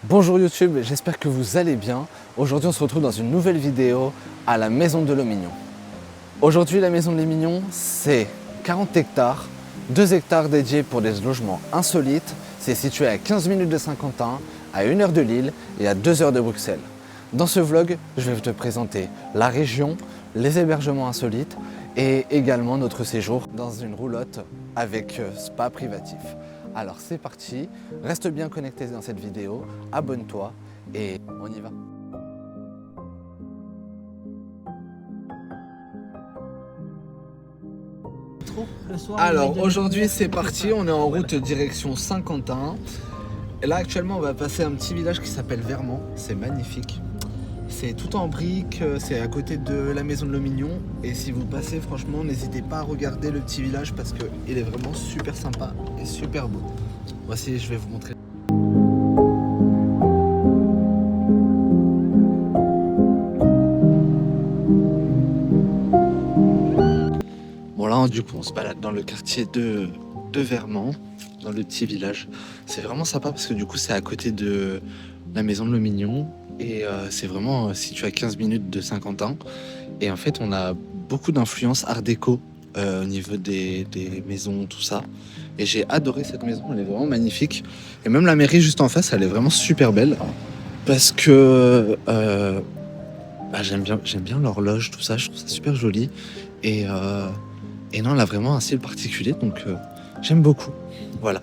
Bonjour YouTube, j'espère que vous allez bien. Aujourd'hui on se retrouve dans une nouvelle vidéo à la Maison de Lomignon. Aujourd'hui la Maison de Lomignon c'est 40 hectares, 2 hectares dédiés pour des logements insolites. C'est situé à 15 minutes de Saint-Quentin, à 1 heure de Lille et à 2 heures de Bruxelles. Dans ce vlog, je vais te présenter la région, les hébergements insolites et également notre séjour dans une roulotte avec spa privatif. Alors c'est parti, reste bien connecté dans cette vidéo, abonne-toi et on y va. Alors aujourd'hui c'est parti, on est en route direction Saint-Quentin. Et là actuellement on va passer un petit village qui s'appelle Vermand, c'est magnifique. C'est tout en briques, c'est à côté de la Maison de Lomignon. Et si vous passez, franchement, n'hésitez pas à regarder le petit village parce qu'il est vraiment super sympa et super beau. Voici, je vais vous montrer. Bon là, du coup, on se balade dans le quartier de Vermand, dans le petit village. C'est vraiment sympa parce que du coup, c'est à côté de la Maison de Lomignon. Et c'est vraiment situé à 15 minutes de Saint-Quentin. Et en fait, on a beaucoup d'influence art déco au niveau des maisons, tout ça. Et j'ai adoré cette maison, elle est vraiment magnifique. Et même la mairie juste en face, elle est vraiment super belle. Parce que j'aime bien l'horloge, tout ça, je trouve ça super joli. Et non, elle a vraiment un style particulier, donc j'aime beaucoup. Voilà.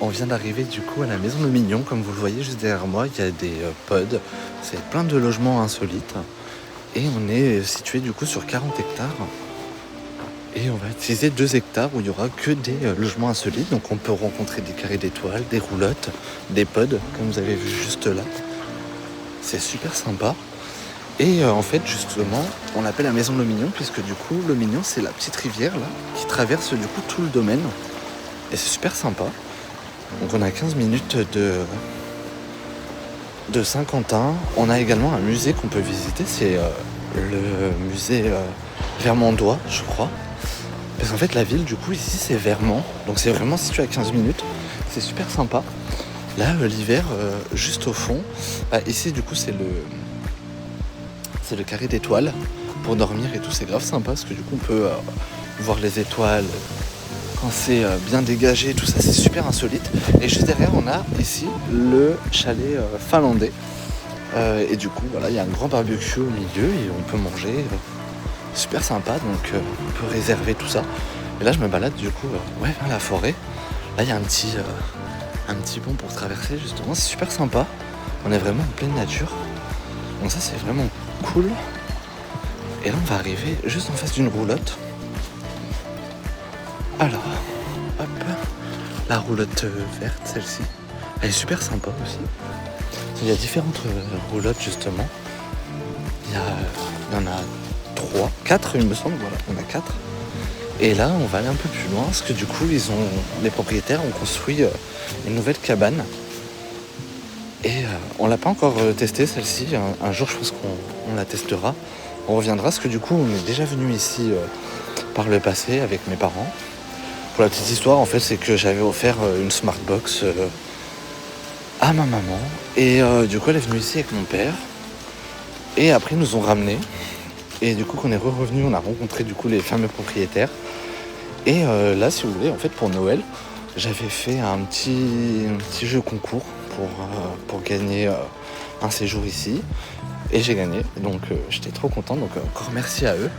On vient d'arriver du coup à la Maison de Lomignon, comme vous le voyez juste derrière moi, il y a des pods, c'est plein de logements insolites et on est situé du coup sur 40 hectares et on va utiliser 2 hectares où il n'y aura que des logements insolites, donc on peut rencontrer des carrés d'étoiles, des roulottes, des pods comme vous avez vu juste là, c'est super sympa. Et en fait justement on l'appelle la Maison de Lomignon puisque du coup Lomignon c'est la petite rivière là qui traverse du coup tout le domaine et c'est super sympa. Donc on a 15 minutes de Saint-Quentin. On a également un musée qu'on peut visiter, c'est le musée vermandois, je crois. Parce qu'en fait la ville du coup ici c'est Vermand, donc c'est vraiment situé à 15 minutes. C'est super sympa. Là l'hiver, juste au fond, ici du coup c'est le carré d'étoiles pour dormir et tout, c'est grave sympa parce que du coup on peut voir les étoiles. Quand c'est bien dégagé, tout ça, c'est super insolite. Et juste derrière, on a ici le chalet finlandais. Et du coup, voilà, il y a un grand barbecue au milieu et on peut manger. Super sympa, donc on peut réserver tout ça. Et là, je me balade du coup vers la forêt. Là, il y a un petit pont pour traverser, justement. C'est super sympa. On est vraiment en pleine nature. Donc ça, c'est vraiment cool. Et là, on va arriver juste en face d'une roulotte. Alors, hop, la roulotte verte, celle-ci, elle est super sympa aussi. Il y a différentes roulottes justement. Il y en a 4 il me semble, voilà, il y en a 4. Et là, on va aller un peu plus loin parce que du coup, les propriétaires ont construit une nouvelle cabane. Et on l'a pas encore testée celle-ci. Un jour, je pense qu'on la testera. On reviendra parce que du coup, on est déjà venu ici par le passé avec mes parents. Pour la petite histoire, en fait, c'est que j'avais offert une Smartbox à ma maman. Et du coup, elle est venue ici avec mon père. Et après, ils nous ont ramenés. Et du coup, quand on est revenu, on a rencontré du coup les fameux propriétaires. Et là, si vous voulez, en fait, pour Noël, j'avais fait un petit jeu concours pour gagner un séjour ici. Et j'ai gagné, donc j'étais trop content. Donc encore merci à eux.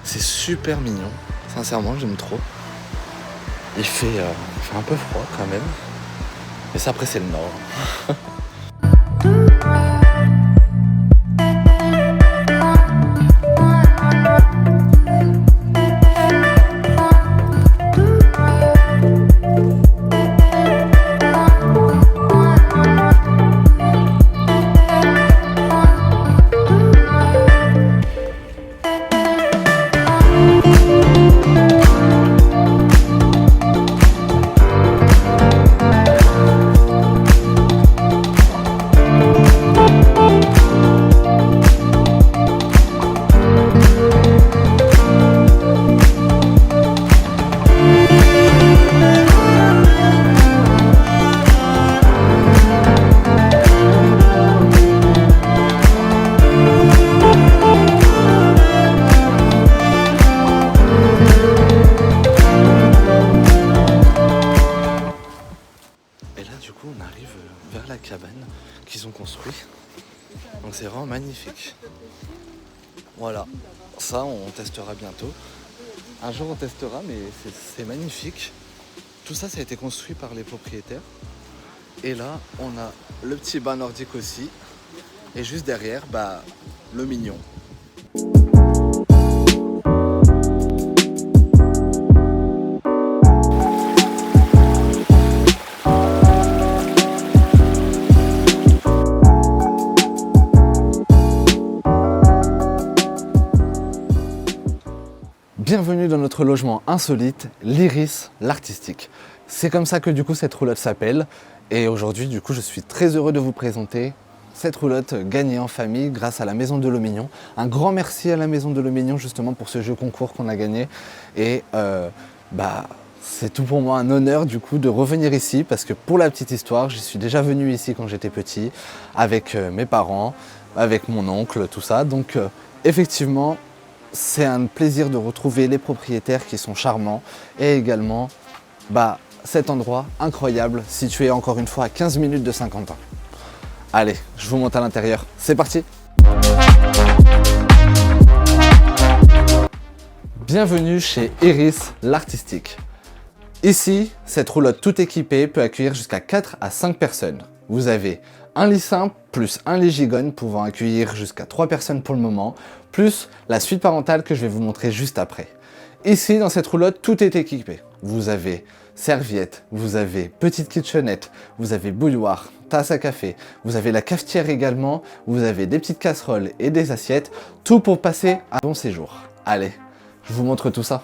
C'est super mignon. Sincèrement, j'aime trop. Il fait un peu froid quand même. Mais ça, après, c'est le nord. Vers la cabane qu'ils ont construit. Donc c'est vraiment magnifique. Voilà, ça on testera bientôt. Un jour on testera, mais c'est magnifique. Tout ça, ça a été construit par les propriétaires. Et là, on a le petit bain nordique aussi. Et juste derrière, le mignon. Bienvenue dans notre logement insolite, l'Iris, l'artistique. C'est comme ça que du coup cette roulotte s'appelle. Et aujourd'hui du coup je suis très heureux de vous présenter cette roulotte gagnée en famille grâce à la Maison de l'Eau Mignon. Un grand merci à la Maison de l'Eau Mignon justement pour ce jeu concours qu'on a gagné. Et c'est tout pour moi un honneur du coup de revenir ici parce que pour la petite histoire, j'y suis déjà venu ici quand j'étais petit avec mes parents, avec mon oncle, tout ça. Donc effectivement, c'est un plaisir de retrouver les propriétaires qui sont charmants et également cet endroit incroyable situé encore une fois à 15 minutes de Saint-Quentin. Allez, je vous monte à l'intérieur, c'est parti! Bienvenue chez Iris, l'artistique. Ici, cette roulotte tout équipée peut accueillir jusqu'à 4 à 5 personnes. Vous avez un lit simple plus un lit gigogne pouvant accueillir jusqu'à 3 personnes pour le moment, plus la suite parentale que je vais vous montrer juste après. Ici, dans cette roulotte, tout est équipé. Vous avez serviettes, vous avez petite kitchenette, vous avez bouilloire, tasse à café, vous avez la cafetière également, vous avez des petites casseroles et des assiettes, tout pour passer un bon séjour. Allez, je vous montre tout ça.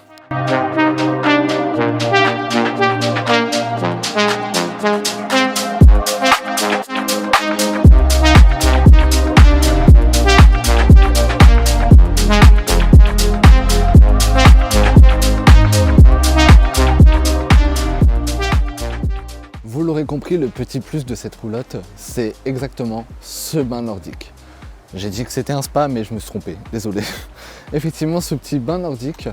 Vous l'aurez compris, le petit plus de cette roulotte, c'est exactement ce bain nordique. J'ai dit que c'était un spa, mais je me suis trompé, désolé. Effectivement, ce petit bain nordique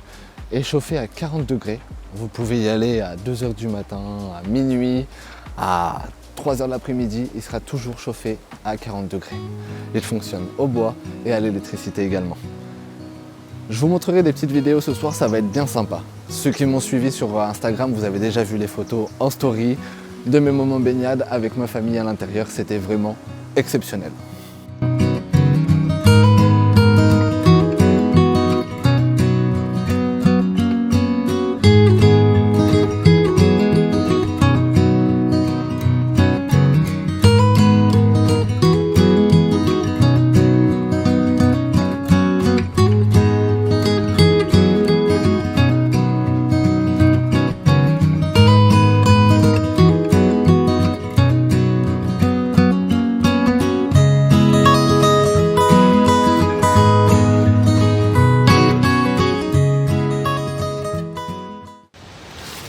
est chauffé à 40 degrés. Vous pouvez y aller à 2 h du matin, à minuit, à 3 h de l'après-midi. Il sera toujours chauffé à 40 degrés. Il fonctionne au bois et à l'électricité également. Je vous montrerai des petites vidéos ce soir, ça va être bien sympa. Ceux qui m'ont suivi sur Instagram, vous avez déjà vu les photos en story de mes moments baignade avec ma famille à l'intérieur. C'était vraiment exceptionnel.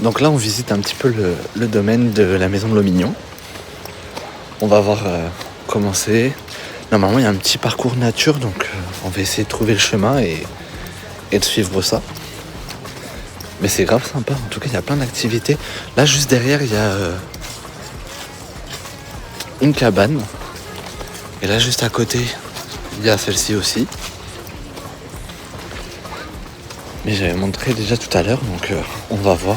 Donc là on visite un petit peu le domaine de la Maison de l'Eau Mignon. On va voir comment c'est. Normalement il y a un petit parcours nature, donc on va essayer de trouver le chemin et de suivre ça. Mais c'est grave sympa, en tout cas il y a plein d'activités. Là juste derrière il y a une cabane. Et là, juste à côté, il y a celle-ci aussi. Mais j'avais montré déjà tout à l'heure, donc on va voir.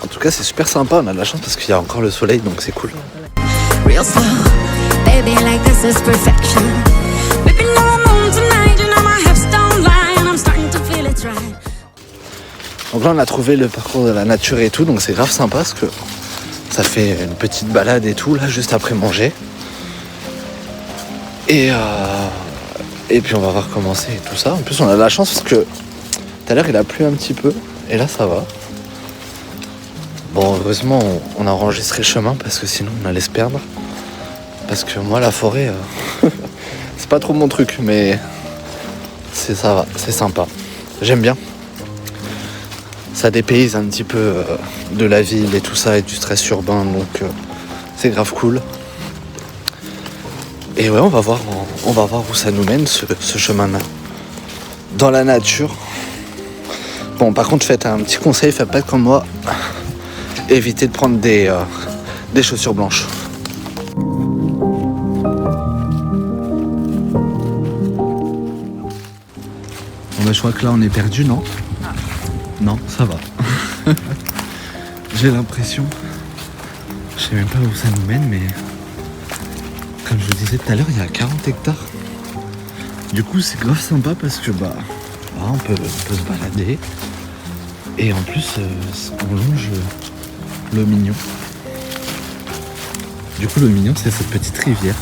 En tout cas, c'est super sympa. On a de la chance parce qu'il y a encore le soleil, donc c'est cool. Real slow, baby, like this is perfection. Baby, no moon tonight, you know my hips don't lie, and I'm starting to feel it's right. Donc là, on a trouvé le parcours de la nature et tout, donc c'est grave sympa parce que ça fait une petite balade et tout, là, juste après manger. Et puis on va voir comment c'est et tout ça. En plus, on a de la chance parce que tout à l'heure, il a plu un petit peu, et là, ça va. Bon, heureusement, on a enregistré le chemin parce que sinon, on allait se perdre. Parce que moi, la forêt, c'est pas trop mon truc, mais ça va, c'est sympa. J'aime bien. Ça dépayse un petit peu de la ville et tout ça, et du stress urbain, donc c'est grave cool. Et ouais, on va voir où ça nous mène, ce chemin-là. Dans la nature. Bon, par contre, faites un petit conseil, faites pas comme moi. Évitez de prendre des chaussures blanches. Bon, bah, je crois que là on est perdu, non ? Non, ça va. J'ai l'impression. Je sais même pas où ça nous mène, mais comme je vous disais tout à l'heure, il y a 40 hectares. Du coup, c'est grave sympa parce que on peut se balader. Et en plus, on longe le Mignon. Du coup, le Mignon, c'est cette petite rivière.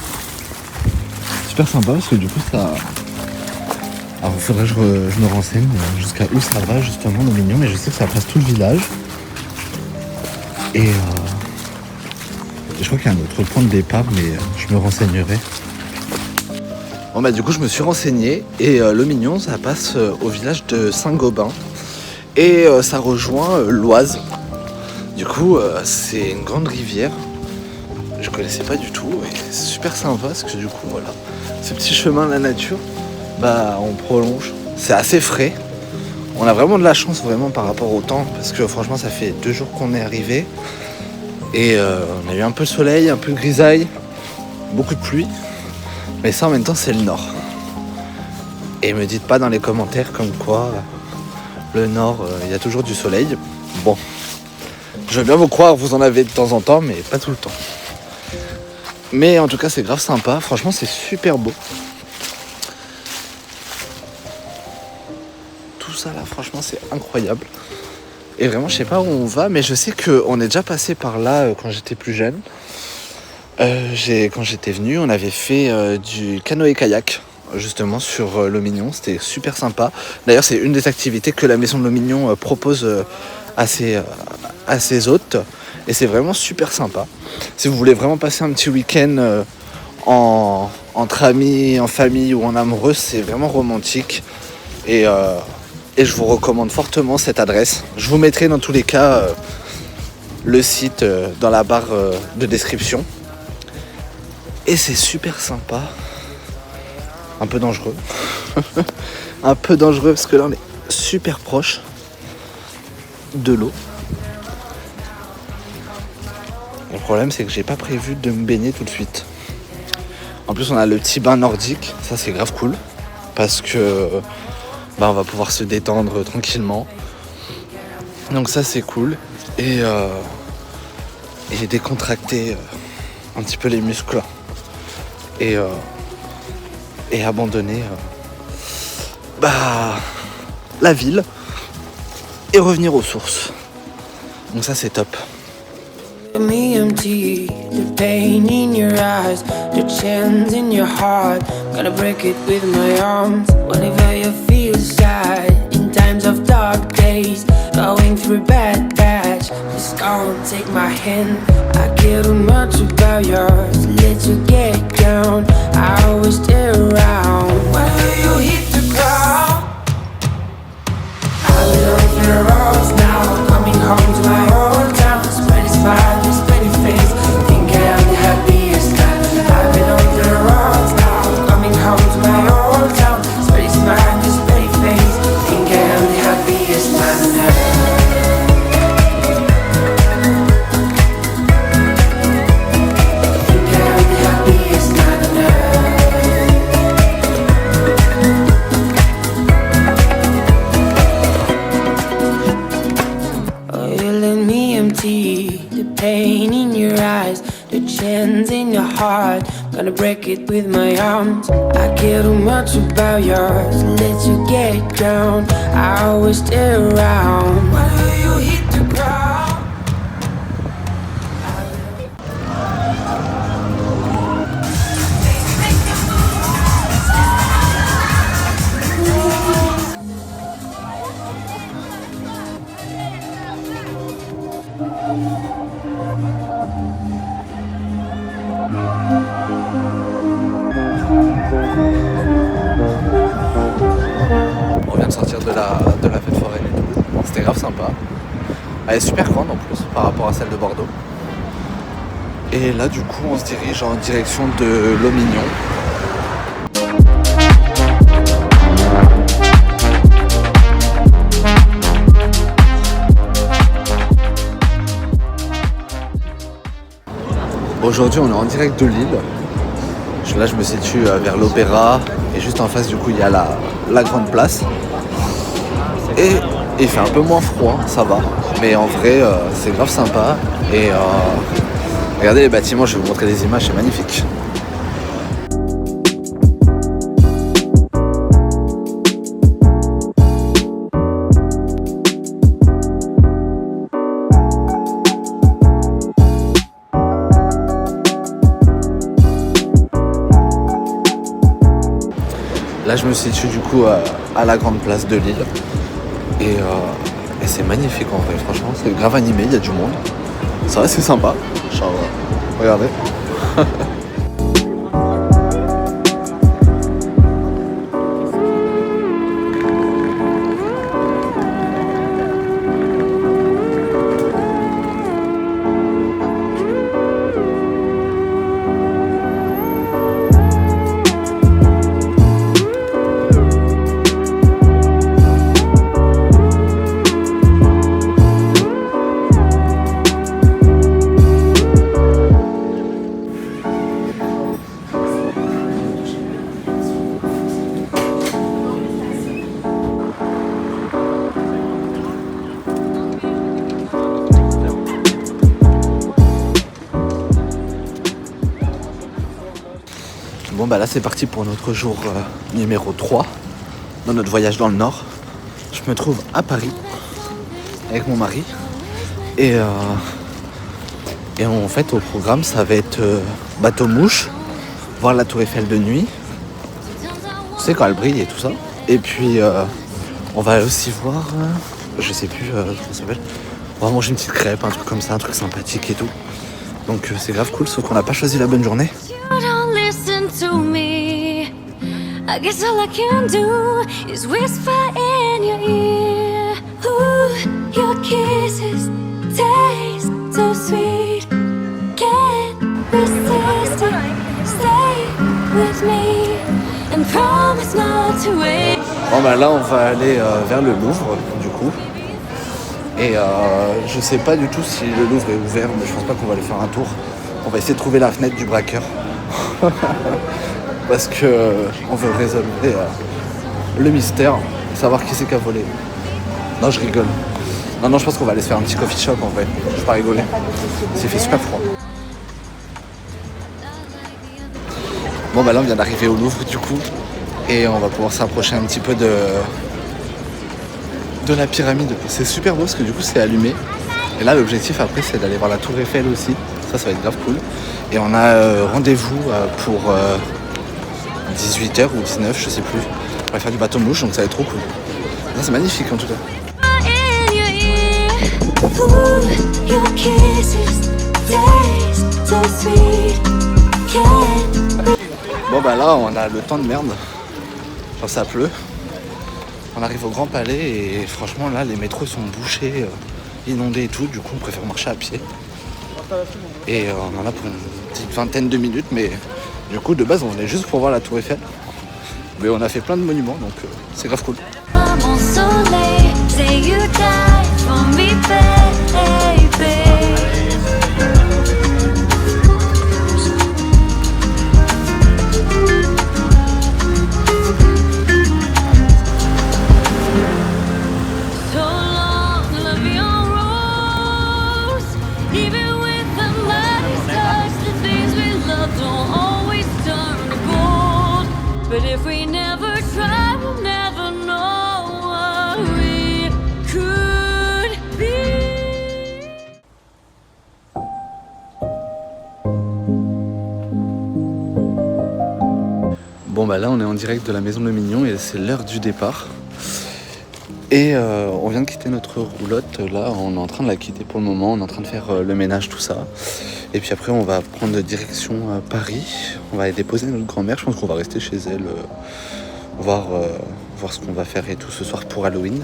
Super sympa parce que du coup, ça... Alors, il faudrait que je me renseigne jusqu'à où ça va, justement, le Mignon. Mais je sais que ça passe tout le village. Et je crois qu'il y a un autre point de départ, mais je me renseignerai. Bon, bah, du coup, je me suis renseigné. Et le Mignon, ça passe au village de Saint-Gobain. Et ça rejoint l'Oise. Du coup, c'est une grande rivière. Je connaissais pas du tout. Et c'est super sympa parce que du coup, voilà. Ce petit chemin de la nature, on prolonge. C'est assez frais. On a vraiment de la chance vraiment par rapport au temps. Parce que franchement, ça fait 2 jours qu'on est arrivé. Et on a eu un peu de soleil, un peu de grisaille. Beaucoup de pluie. Mais ça, en même temps, c'est le nord. Et me dites pas dans les commentaires comme quoi... Le nord, il y a toujours du soleil. Bon, je veux bien vous croire, vous en avez de temps en temps, mais pas tout le temps. Mais en tout cas, c'est grave sympa. Franchement, c'est super beau. Tout ça là, franchement, c'est incroyable. Et vraiment, je sais pas où on va, mais je sais qu'on est déjà passé par là quand j'étais plus jeune. Quand j'étais venu, on avait fait du canoë-kayak. Justement sur le Mignon, c'était super sympa. D'ailleurs, c'est une des activités que la maison de le Mignon propose à ses hôtes. Et c'est vraiment super sympa. Si vous voulez vraiment passer un petit week-end entre amis, en famille ou en amoureux, c'est vraiment romantique. Et je vous recommande fortement cette adresse. Je vous mettrai dans tous les cas le site dans la barre de description. Et c'est super sympa. Un peu dangereux. Un peu dangereux parce que là on est super proche de l'eau. Le problème c'est que j'ai pas prévu de me baigner tout de suite. En plus on a le petit bain nordique, ça c'est grave cool. Parce que on va pouvoir se détendre tranquillement. Donc ça c'est cool. Et décontracter un petit peu les muscles. Et abandonner la ville et revenir aux sources. Donc ça c'est top. Me empty, the pain in your eyes, the chains in your heart. Gotta break it with my arms. Whenever you feel sad, in times of dark days, going through bad patch, just come take my hand. I care too much about yours, let you get down. I always stay around. Whenever you hit the ground, I belong to the roads now. Coming home to my old town, spread a smile, just spread your face. Think I'm the happiest man. I belong to the roads now. Coming home to my old town, spread a smile, just spread your face. Think I'm the happiest man. in your heart, gonna break it with my arms. I care too much about yours, let you get down. I always stay around whenever you hit the ground. On vient de sortir de la fête foraine et tout. C'était grave sympa. Elle est super grande en plus par rapport à celle de Bordeaux. Et là du coup on se dirige en direction de Lomignon. Aujourd'hui on est en direct de Lille. Là je me situe vers l'Opéra et juste en face du coup il y a la grande place. Et il fait un peu moins froid, ça va. Mais en vrai c'est grave sympa. Et regardez les bâtiments, je vais vous montrer des images, c'est magnifique. Là je me situe du coup à la grande place de Lille et c'est magnifique en vrai, franchement c'est grave animé, il y a du monde, ça va, c'est sympa, genre regardez. Bon bah là c'est parti pour notre jour numéro 3 dans notre voyage dans le Nord. Je me trouve à Paris avec mon mari et en fait au programme ça va être bateau mouche, voir la tour Eiffel de nuit, tu sais quand elle brille et tout ça. Et puis on va aussi voir, je sais plus comment ça s'appelle, on va manger une petite crêpe, un truc comme ça, un truc sympathique et tout. Donc c'est grave cool, sauf qu'on n'a pas choisi la bonne journée. To me, I guess all I can do is whisper in your ear. Ooh, your kisses taste so sweet. Can't resist it. Stay with me and promise not to wait. Bon bah là on va aller vers le Louvre du coup. Et je sais pas du tout si le Louvre est ouvert, mais je pense pas qu'on va aller faire un tour. On va essayer de trouver la fenêtre du braqueur. Parce que on veut résoudre le mystère, savoir qui c'est qui a volé. Non, je rigole. Non, je pense qu'on va aller se faire un petit coffee shop en vrai. Je vais pas rigoler. C'est fait super froid. Bon bah là on vient d'arriver au Louvre du coup. Et on va pouvoir s'approcher un petit peu de la pyramide. C'est super beau parce que du coup c'est allumé. Et là l'objectif après c'est d'aller voir la tour Eiffel aussi. Ça va être grave cool. Et on a rendez-vous pour 18h ou 19, je sais plus. On va faire du bateau mouche, donc ça va être trop cool. Là, c'est magnifique en tout cas. Bon bah là, on a le temps de merde. Genre ça pleut. On arrive au Grand Palais et franchement là, les métros sont bouchés, inondés et tout. Du coup, on préfère marcher à pied. Et on en a pour une petite vingtaine de minutes, mais du coup de base on venait juste pour voir la tour Eiffel. Mais on a fait plein de monuments, donc c'est grave cool. Bon bah là on est en direct de la maison de Mignon et c'est l'heure du départ. Et on vient de quitter notre roulotte, là on est en train de la quitter pour le moment, on est en train de faire le ménage, tout ça. Et puis après on va prendre direction Paris, on va aller déposer notre grand-mère, je pense qu'on va rester chez elle, voir ce qu'on va faire et tout ce soir pour Halloween.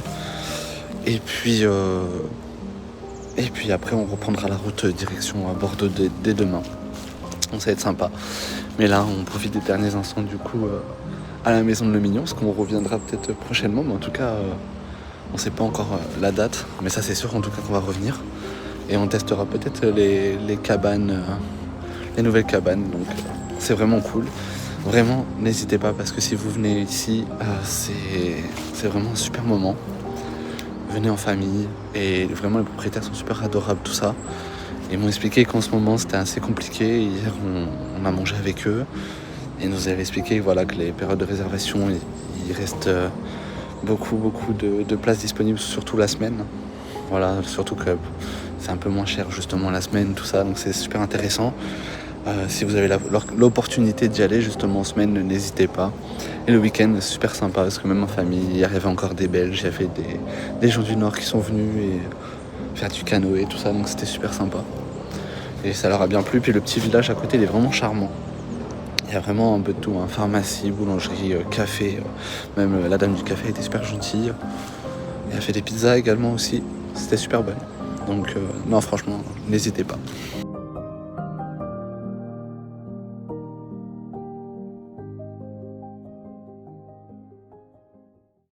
Et puis après on reprendra la route direction à Bordeaux dès demain. Donc ça va être sympa. Mais là on profite des derniers instants du coup à la maison de Le Mignon, parce qu'on reviendra peut-être prochainement, mais en tout cas on sait pas encore la date, mais ça c'est sûr en tout cas qu'on va revenir. Et on testera peut-être les cabanes, les nouvelles cabanes, donc c'est vraiment cool. Vraiment n'hésitez pas, parce que si vous venez ici, c'est vraiment un super moment. Venez en famille, et vraiment les propriétaires sont super adorables, tout ça. Ils m'ont expliqué qu'en ce moment c'était assez compliqué. Hier on a mangé avec eux et ils nous avaient expliqué voilà, que les périodes de réservation, il reste beaucoup de places disponibles, surtout la semaine. Voilà, surtout que c'est un peu moins cher justement la semaine, tout ça, donc c'est super intéressant. Si vous avez l'opportunité d'y aller justement en semaine, n'hésitez pas. Et le week-end, c'est super sympa parce que même en famille, il y avait encore des Belges, il y avait des gens du Nord qui sont venus et faire du canoë et tout ça, donc c'était super sympa. Et ça leur a bien plu, puis le petit village à côté, il est vraiment charmant. Il y a vraiment un peu de tout, hein. Pharmacie, boulangerie, café, même la dame du café était super gentille. Et elle a fait des pizzas également aussi, c'était super bon. Donc non franchement, n'hésitez pas.